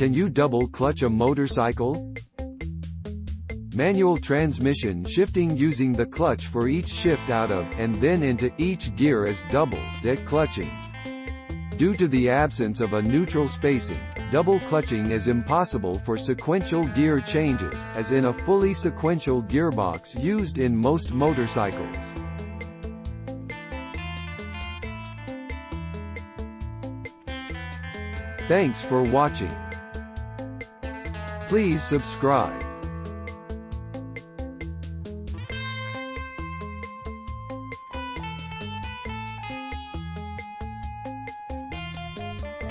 Can you double clutch a motorcycle? Manual transmission shifting using the clutch for each shift out of, and then into, each gear is double dead clutching. Due to the absence of a neutral spacing, double clutching is impossible for sequential gear changes, as in a fully sequential gearbox used in most motorcycles. Thanks for watching. Please subscribe.